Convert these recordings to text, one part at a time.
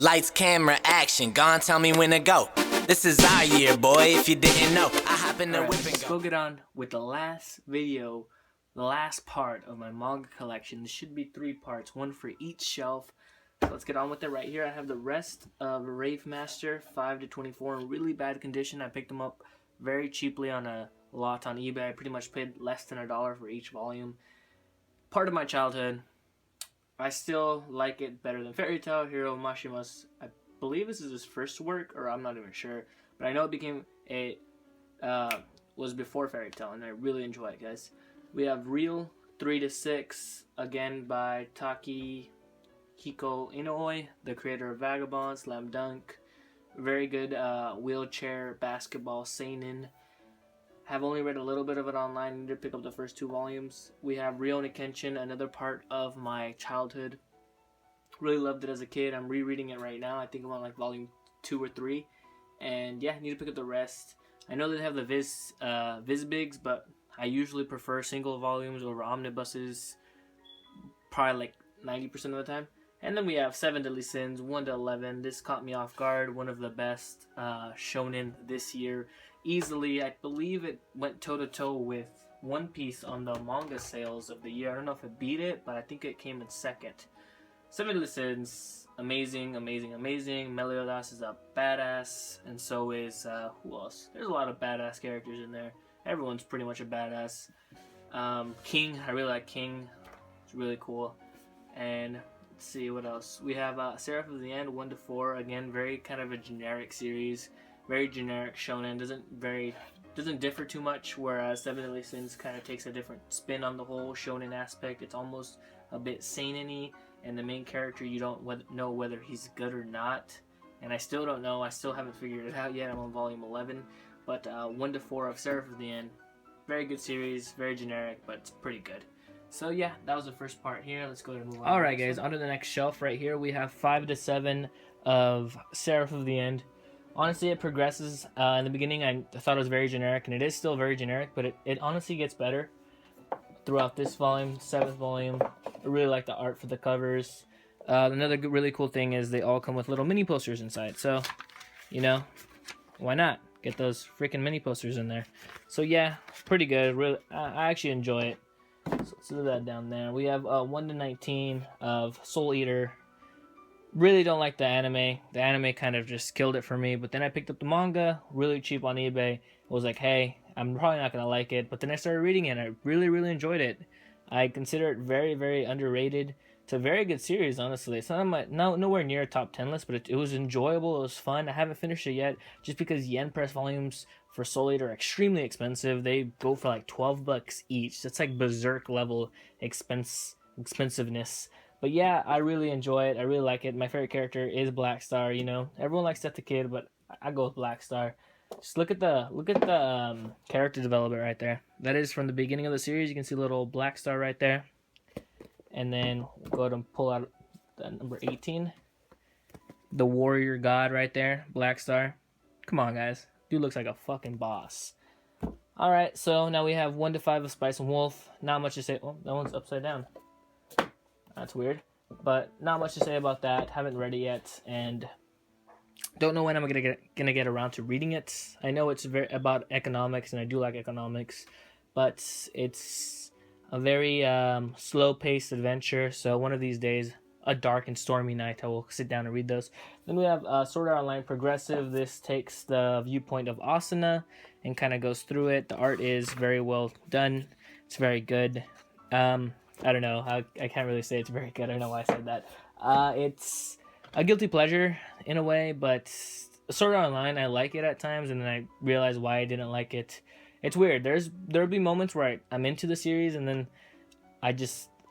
Lights, camera, action. Gone, tell me when to go. This is our year, boy, if you didn't know. I hop in the whip and Let's go get on with the last video, the last part of my manga collection. This should be 3 parts, one for each shelf. So let's get on with it right here. I have the rest of Rave Master 5 to 24 in really bad condition. I picked them up very cheaply on a lot on eBay. I pretty much paid less than $1 for each volume. Part of my childhood. I still like it better than Fairy Tail. Hiro Mashima's, I believe this is his first work, or I'm not even sure. But I know it became was before Fairy Tail, and I really enjoy it, guys. We have Real 3 to 6, again by Takehiko Inoue, the creator of Vagabond, Slam Dunk. Very good wheelchair basketball seinen. Have only read a little bit of it online. Need to pick up the first 2 volumes. We have Rurouni Kenshin, another part of my childhood. Really loved it as a kid. I'm rereading it right now. I think I'm on like volume 2 or 3. And yeah, need to pick up the rest. I know they have the Vizbigs, but I usually prefer single volumes over omnibuses. Probably like 90% of the time. And then we have 7 Deadly Sins, 1 to 11. This caught me off guard. One of the best shonen this year. Easily, I believe it went toe-to-toe with One Piece on the manga sales of the year. I don't know if it beat it, but I think it came in second. 7 Deadly Sins, amazing, amazing, amazing. Meliodas is a badass, and so is, who else? There's a lot of badass characters in there. Everyone's pretty much a badass. King, I really like King. It's really cool. And let's see what else. We have Seraph of the End 1 to 4. Again, very kind of a generic series. Very generic shonen. Doesn't differ too much. Whereas 7 Deadly Sins kind of takes a different spin on the whole shonen aspect. It's almost a bit seinen-y, and the main character you don't know whether he's good or not. And I still don't know. I still haven't figured it out yet. I'm on volume 11. But 1 to 4 of Seraph of the End. Very good series. Very generic, but it's pretty good. So yeah, that was the first part here. Let's go ahead and move on. Alright guys, onto the next shelf right here. We have 5 to 7 of Seraph of the End. Honestly, it progresses. In the beginning, I thought it was very generic, and it is still very generic, but it honestly gets better throughout this volume, 7th volume. I really like the art for the covers. Another really cool thing is they all come with little mini posters inside. So, you know, why not? Get those freaking mini posters in there. So yeah, pretty good. Really, I actually enjoy it. So let's do that down there. We have 1 to 19 of Soul Eater. Really don't like the anime. The anime kind of just killed it for me. But then I picked up the manga, really cheap on eBay. I was like, hey, I'm probably not going to like it. But then I started reading it, and I really, really enjoyed it. I consider it very, very underrated. It's a very good series, honestly. It's not on my, nowhere near a top 10 list, but it was enjoyable. It was fun. I haven't finished it yet, just because yen press volumes for Soul Eater are extremely expensive. They go for like $12 each. That's like berserk level expensiveness. But yeah, I really enjoy it. I really like it. My favorite character is Black Star. You know, everyone likes Death the Kid, but I go with Black Star. Just look at the character development right there. That is from the beginning of the series. You can see little Black Star right there. And then we'll go ahead and pull out the number 18. The Warrior God right there, Black Star. Come on, guys. Dude looks like a fucking boss. Alright, so now we have 1 to 5 of Spice and Wolf. Not much to say. Oh, that one's upside down. That's weird. But not much to say about that. Haven't read it yet. And don't know when I'm gonna get around to reading it. I know it's very about economics, and I do like economics. But it's a very slow-paced adventure. So one of these days, a dark and stormy night, I will sit down and read those. Then we have Sword Art Online Progressive. This takes the viewpoint of Asuna and kind of goes through it. The art is very well done. It's very good. I don't know. I can't really say it's very good. I don't know why I said that. It's a guilty pleasure in a way, but Sword Art Online, I like it at times, and then I realize why I didn't like it. It's weird. There'll be moments where I'm into the series, and then I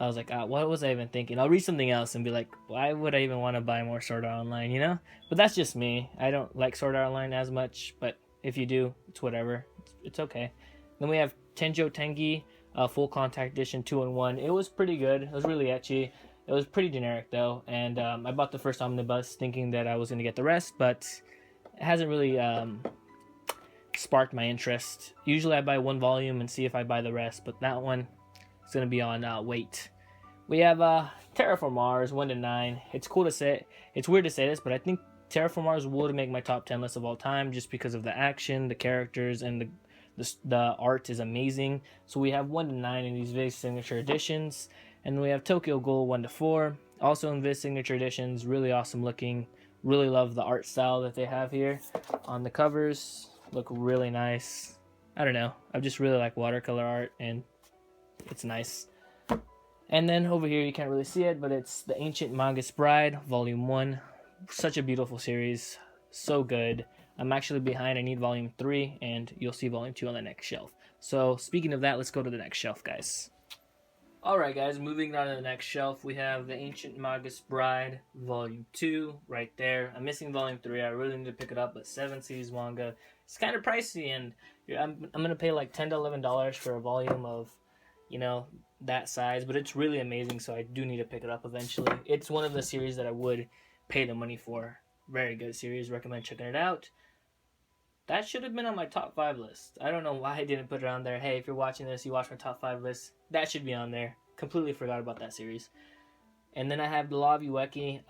was like, what was I even thinking? I'll read something else and be like, why would I even want to buy more Sword Art Online, you know? But that's just me. I don't like Sword Art Online as much, but if you do, it's whatever. It's okay. Then we have Tenjo Tengi, Full Contact Edition 2-in-1. It was pretty good. It was really ecchi. It was pretty generic, though. And I bought the first omnibus thinking that I was going to get the rest, but it hasn't really sparked my interest. Usually I buy one volume and see if I buy the rest, but that one is going to be on wait. We have Terraform Mars 1 to 9. It's cool to say. It's weird to say this, but I think Terraform Mars would make my top 10 list of all time just because of the action, the characters, and the art is amazing. So we have 1 to 9 in these Viz Signature Editions, and we have Tokyo Ghoul 1 to 4. Also in Viz Signature Editions, really awesome looking. Really love the art style that they have here on the covers. Look really nice. I don't know. I just really like watercolor art, and it's nice. And then over here, you can't really see it, but it's The Ancient Manga's Bride, Volume 1. Such a beautiful series. So good. I'm actually behind. I need Volume 3, and you'll see Volume 2 on the next shelf. So, speaking of that, let's go to the next shelf, guys. Alright, guys, moving on to the next shelf, we have The Ancient Manga's Bride, Volume 2, right there. I'm missing Volume 3. I really need to pick it up, but 7 series manga. It's kind of pricey, and I'm going to pay like $10 to $11 for a volume of, you know, that size, but it's really amazing, so I do need to pick it up eventually. It's one of the series that I would pay the money for. Very good series. Recommend checking it out. That should have been on my top 5 list. I don't know why I didn't put it on there. Hey, if you're watching this, you watch my top 5 list. That should be on there. Completely forgot about that series. And then I have The Law of Ueki,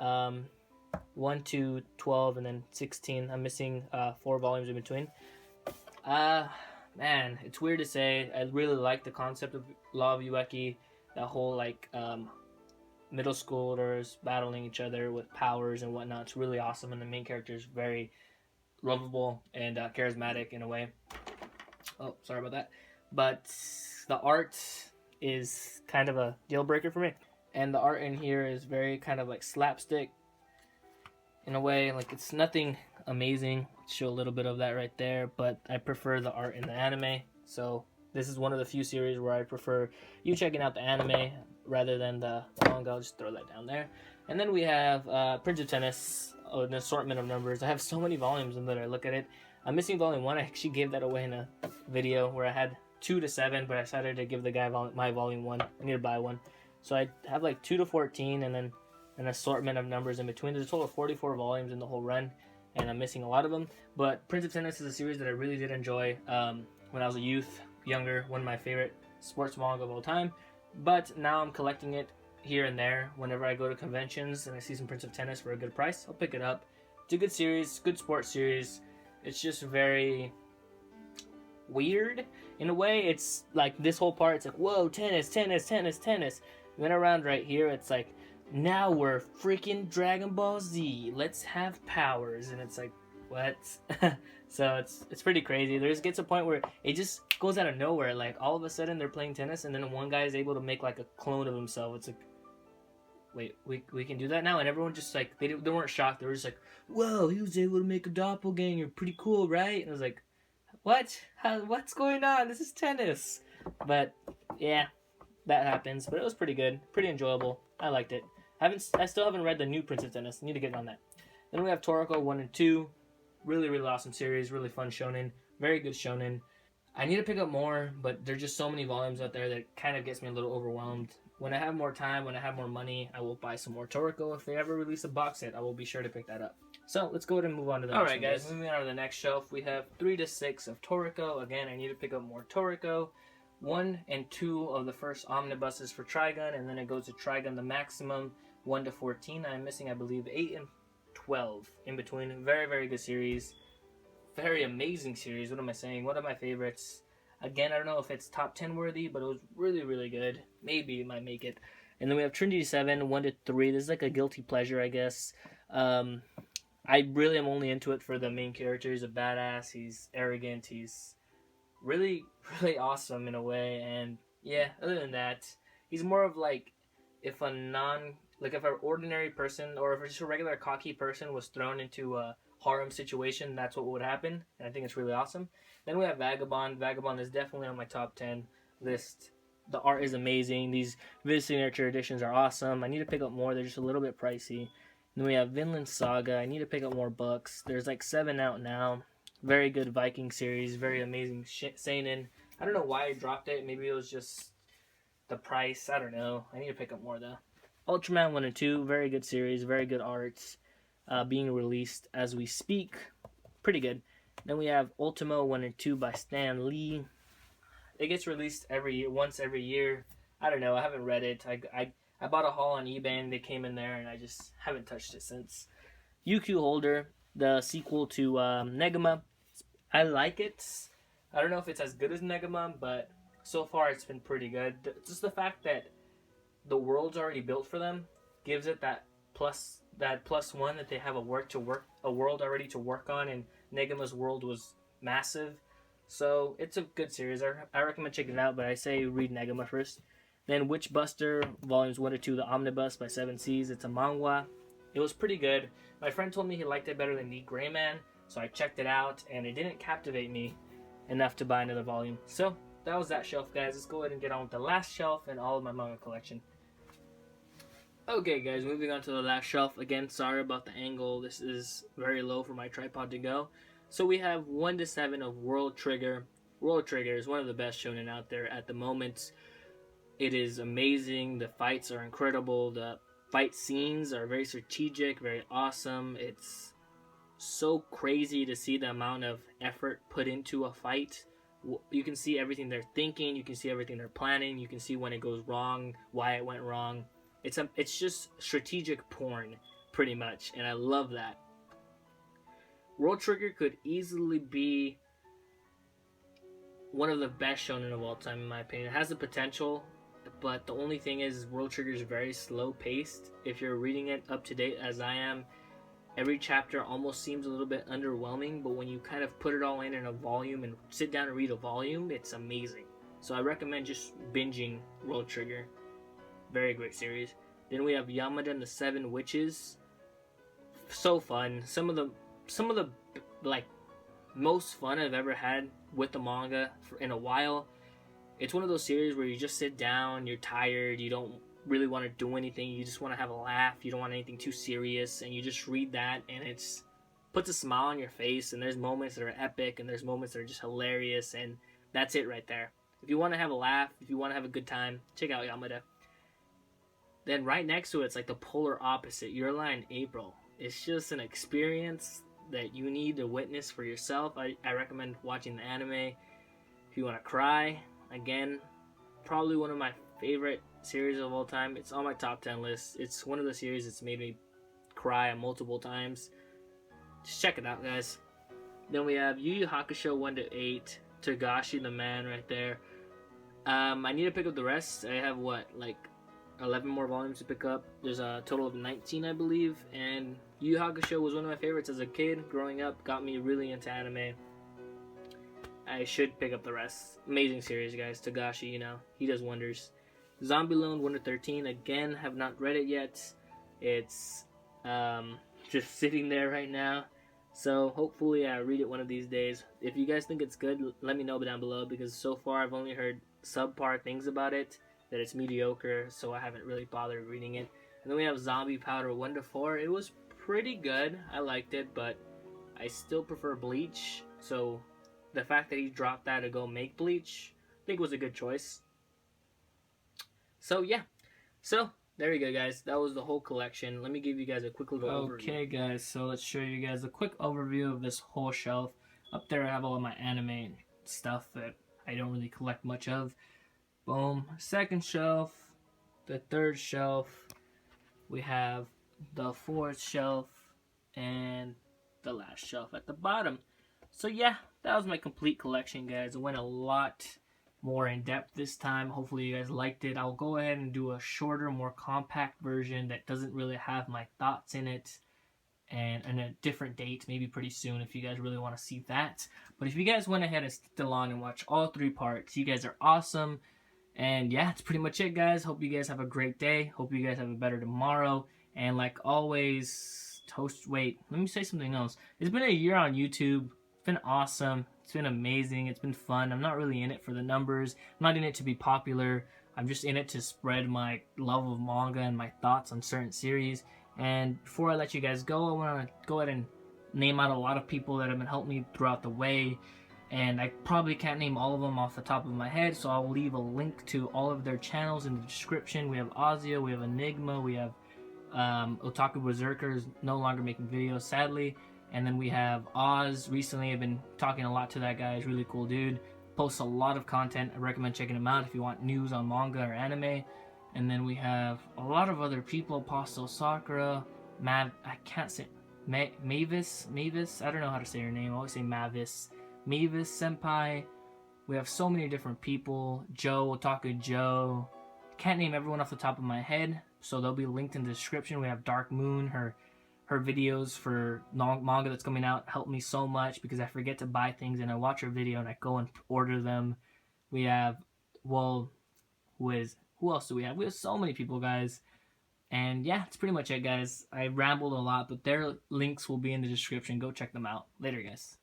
1 to 12, and then 16. I'm missing 4 volumes in between. Man, it's weird to say. I really like the concept of Law of Ueki. That whole, like, middle schoolers battling each other with powers and whatnot. It's really awesome, and the main character is very lovable and charismatic in a way. Oh, sorry about that. But the art is kind of a deal breaker for me. And the art in here is very kind of like slapstick in a way. Like, it's nothing amazing. Show a little bit of that right there, but I prefer the art in the anime. So this is one of the few series where I prefer you checking out the anime rather than the manga. I'll just throw that down there. And then we have Prince of Tennis, an assortment of numbers. I have so many volumes, and then I look at it. I'm missing volume 1. I actually gave that away in a video where I had 2 to 7, but I decided to give the guy my volume 1. I need to buy one. So I have like 2 to 14, and then an assortment of numbers in between. There's a total of 44 volumes in the whole run, and I'm missing a lot of them. But Prince of Tennis is a series that I really did enjoy when I was a younger, one of my favorite sports manga of all time. But now I'm collecting it here and there. Whenever I go to conventions and I see some Prince of Tennis for a good price, I'll pick it up. It's a good series, good sports series. It's just very weird in a way. It's like this whole part, it's like, whoa, tennis, tennis, tennis, tennis. And then around right here, it's like, now we're freaking Dragon Ball Z. Let's have powers. And it's like, what? So it's pretty crazy. There just gets a point where it just goes out of nowhere. Like, all of a sudden they're playing tennis, and then one guy is able to make like a clone of himself. It's like, wait, we can do that now? And everyone just like, they weren't shocked. They were just like, whoa, he was able to make a doppelganger. Pretty cool, right? And I was like, what? What's going on? This is tennis. But yeah, that happens. But it was pretty good, pretty enjoyable. I liked it. I still haven't read the new Prince of Tennis. Need to get on that. Then we have Toriko 1 and 2. Really, really awesome series. Really fun shonen. Very good shonen. I need to pick up more, but there's just so many volumes out there that kind of gets me a little overwhelmed. When I have more time, when I have more money, I will buy some more Toriko. If they ever release a box set, I will be sure to pick that up. So let's go ahead and move on to the next one. Alright guys, moving on to the next shelf, we have 3 to 6 of Toriko. Again, I need to pick up more Toriko. 1 and 2 of the first omnibuses for Trigun, and then it goes to Trigun the Maximum 1 to 14. I'm missing, I believe, 8 and 12 in between. Very, very good series. Very amazing series. What am I saying? One of my favorites. Again, I don't know if it's top 10 worthy, but it was really, really good. Maybe it might make it. And then we have Trinity 7, 1 to 3. This is like a guilty pleasure, I guess. I really am only into it for the main character. He's a badass. He's arrogant. He's really, really awesome in a way. And yeah, other than that, he's more of like if an ordinary person or if just a regular cocky person was thrown into a harem situation, that's what would happen. And I think it's really awesome. Then we have Vagabond. Vagabond is definitely on my top 10 list. The art is amazing. These Viz Signature editions are awesome. I need to pick up more. They're just a little bit pricey. Then we have Vinland Saga. I need to pick up more books. There's like 7 out now. Very good Viking series. Very amazing seinen. I don't know why I dropped it. Maybe it was just the price. I don't know. I need to pick up more though. Ultraman 1 and 2. Very good series. Very good arts. Being released as we speak. Pretty good. Then we have Ultimo 1 and 2 by Stan Lee. It gets released once every year. I don't know. I haven't read it. I bought a haul on eBay and they came in there, and I just haven't touched it since. UQ Holder, the sequel to Negama. I like it. I don't know if it's as good as Negama, but so far it's been pretty good. Just the fact that the world's already built for them gives it that plus one that they have a world already to work on, and Negama's world was massive. So it's a good series. I recommend checking it out, but I say read Negama first. Then Witchbuster Volumes 1 to 2, The Omnibus by Seven Seas. It's a manga. It was pretty good. My friend told me he liked it better than Neat Gray Man, so I checked it out, and it didn't captivate me enough to buy another volume. So that was that shelf, guys. Let's go ahead and get on with the last shelf and all of my manga collection. Okay, guys, moving on to the last shelf. Again, sorry about the angle. This is very low for my tripod to go. So we have 1 to 7 of World Trigger. World Trigger is one of the best shonen out there at the moment. It is amazing. The fights are incredible. The fight scenes are very strategic, very awesome. It's so crazy to see the amount of effort put into a fight. You can see everything they're thinking. You can see everything they're planning. You can see when it goes wrong, why it went wrong. It's just strategic porn, pretty much, and I love that. World Trigger could easily be one of the best shonen of all time, in my opinion. It has the potential, but the only thing is World Trigger is very slow paced. If you're reading it up to date as I am, every chapter almost seems a little bit underwhelming, but when you kind of put it all in a volume and sit down and read a volume, it's amazing. So I recommend just binging World Trigger. Very great series. Then we have Yamada and the Seven Witches. So fun. Some of the like most fun I've ever had with the manga in a while. It's one of those series where you just sit down, you're tired, you don't really want to do anything, you just want to have a laugh, you don't want anything too serious, and you just read that, and it's puts a smile on your face. And there's moments that are epic, and there's moments that are just hilarious, and that's it right there. If you want to have a laugh, if you want to have a good time, check out Yamada. Then right next to it's like the polar opposite, Your Lie in April. It's just an experience that you need to witness for yourself. I recommend watching the anime if you want to cry. Again, probably one of my favorite series of all time. It's on my top 10 list. It's one of the series that's made me cry multiple times. Just check it out, guys. Then we have Yu Yu Hakusho 1 to 8, Togashi the Man right there. I need to pick up the rest. I have 11 more volumes to pick up. There's a total of 19, I believe, and Yu Yu Hakusho was one of my favorites as a kid growing up, got me really into anime. I should pick up the rest. Amazing series, guys. Togashi, he does wonders. Zombie Loan 1 to 13, again, have not read it yet. It's just sitting there right now, so hopefully I read it one of these days. If you guys think it's good, let me know down below, because so far I've only heard subpar things about it, that it's mediocre, so I haven't really bothered reading it. And then we have Zombie Powder 1 to 4. It was pretty good. I liked it, but I still prefer Bleach. So the fact that he dropped that to go make Bleach, I think was a good choice. So yeah. So there you go, guys. That was the whole collection. Let me give you guys a quick little overview. Okay, guys. So let's show you guys a quick overview of this whole shelf. Up there I have all of my anime stuff that I don't really collect much of. Boom. Second shelf, the third shelf, we have the fourth shelf, and the last shelf at the bottom. So yeah, that was my complete collection, guys. It went a lot more in depth this time. Hopefully you guys liked it. I'll go ahead and do a shorter, more compact version that doesn't really have my thoughts in it, and a different date, maybe pretty soon, if you guys really want to see that. But if you guys went ahead and sticked along and watched all 3 parts, you guys are awesome. And yeah, that's pretty much it, guys. Hope you guys have a great day. Hope you guys have a better tomorrow. And like always, let me say something else. It's been a year on YouTube. It's been awesome. It's been amazing. It's been fun. I'm not really in it for the numbers. I'm not in it to be popular. I'm just in it to spread my love of manga and my thoughts on certain series. And before I let you guys go, I want to go ahead and name out a lot of people that have been helping me throughout the way. And I probably can't name all of them off the top of my head, so I'll leave a link to all of their channels in the description. We have Ozio, we have Enigma, we have Otaku Berserkers, no longer making videos, sadly. And then we have Oz. Recently, I've been talking a lot to that guy. He's a really cool dude. Posts a lot of content. I recommend checking him out if you want news on manga or anime. And then we have a lot of other people. Apostle Sakura, I can't say Mavis. I don't know how to say her name. I always say Mavis Senpai. We have so many different people. Joe, Otaku Joe. Can't name everyone off the top of my head, so they'll be linked in the description. We have Dark Moon, her videos for manga that's coming out help me so much because I forget to buy things and I watch her video and I go and order them. We have, well, who else do we have? We have so many people, guys. And yeah, that's pretty much it, guys. I rambled a lot, but their links will be in the description. Go check them out. Later, guys.